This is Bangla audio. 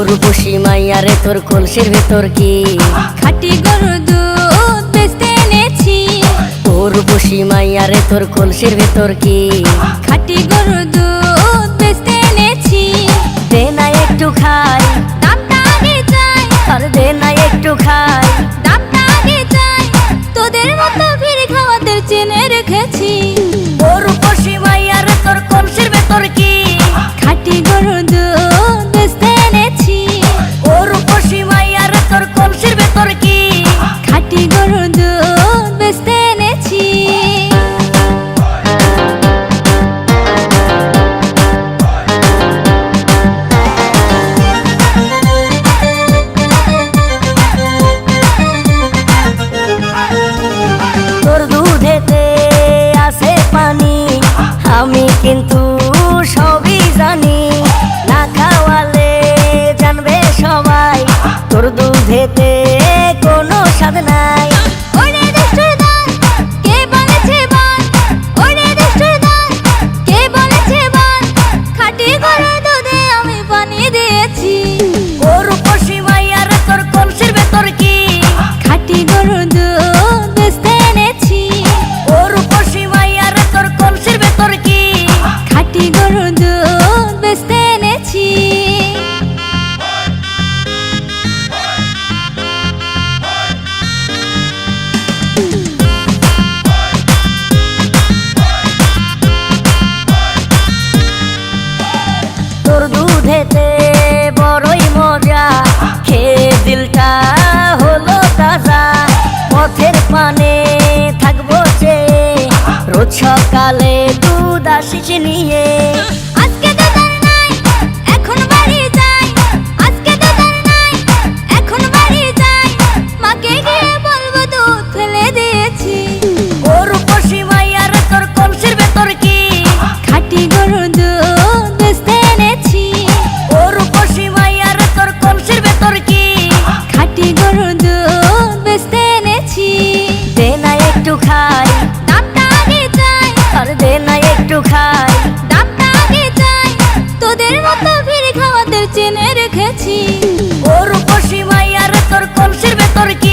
রূপসী মাইয়া রে তোর কলসির ভেতর কি খাঁটি গরুর দুধ বেচতে এনেছি। ও রূপসী মাইয়া রে তোর কলসির ভেতর কি খাঁটি গরুর দুধ বেচতে এনেছি। দে না একটু খাই, দামটা আগে চাই, আর দে না একটু খাই। দামটা আগে চাই, তোদের মতো ভিড় খাওয়াদের চেনে রেখেছি। ও রূপসী মাইয়া রে তোর কলসির ভেতর কি খাঁটি গরুর দুধ বেচতে এনেছি। ও রূপসী মাইয়া রে তোর কলসির ভেতর কি খাঁটি গরুর দুধ বেচতে এনেছি। তোর দুধেতে আছে পানি, আমি কিন্তু সবই জানি। না খাওয়ালে জানবে সবাই তোর দুধেতে কোনো স্বাদ নাই। ওরে দুষ্টুর দল, কে বলেছে বল? ওরে দুষ্টুর দল, কে বলেছে বল? খাঁটি গরুর দুধে আমি পানি দিয়েছি। ও রূপসী মাইয়া রে তোর কলসির ভেতর কি খাঁটি গরুর দুধ বেচতে এনেছি। ও রূপসী মাইয়া রে তোর কলসির ভেতর কি খাঁটি গরুর দুধ বেচতে এনেছি। তোর দুধেতে বড়ই মজা, খেয়ে দিলটা হলো তাজা। পথের পানে থাকবো চেয়ে, রোজ সকালে দুধ আসিস নিয়ে। আজকে তো তার নাই, এখন বাড়ি যাই। আজকে তো তার নাই, এখন বাড়ি যাই। মাকে গিয়ে বলবো দুধ ফেলে দিয়েছি। ও রূপসী মাইয়া রে তোর কলসির ভেতর কি খাঁটি গরুর দুধ বেচতে এনেছি। ও রূপসী মাইয়া রে তোর কলসির ভেতর কি খাঁটি গরুর দুধ বেচতে এনেছি। দে না একটু খাই, দামটা আগে চাই, আর দে না একটু খাই। দামটা আগে চাই, তোদের মতো ভিড় খাওয়াদের চেনে রেখেছি। ও রূপসী মাইয়া রে তোর কলসির ভেতর কি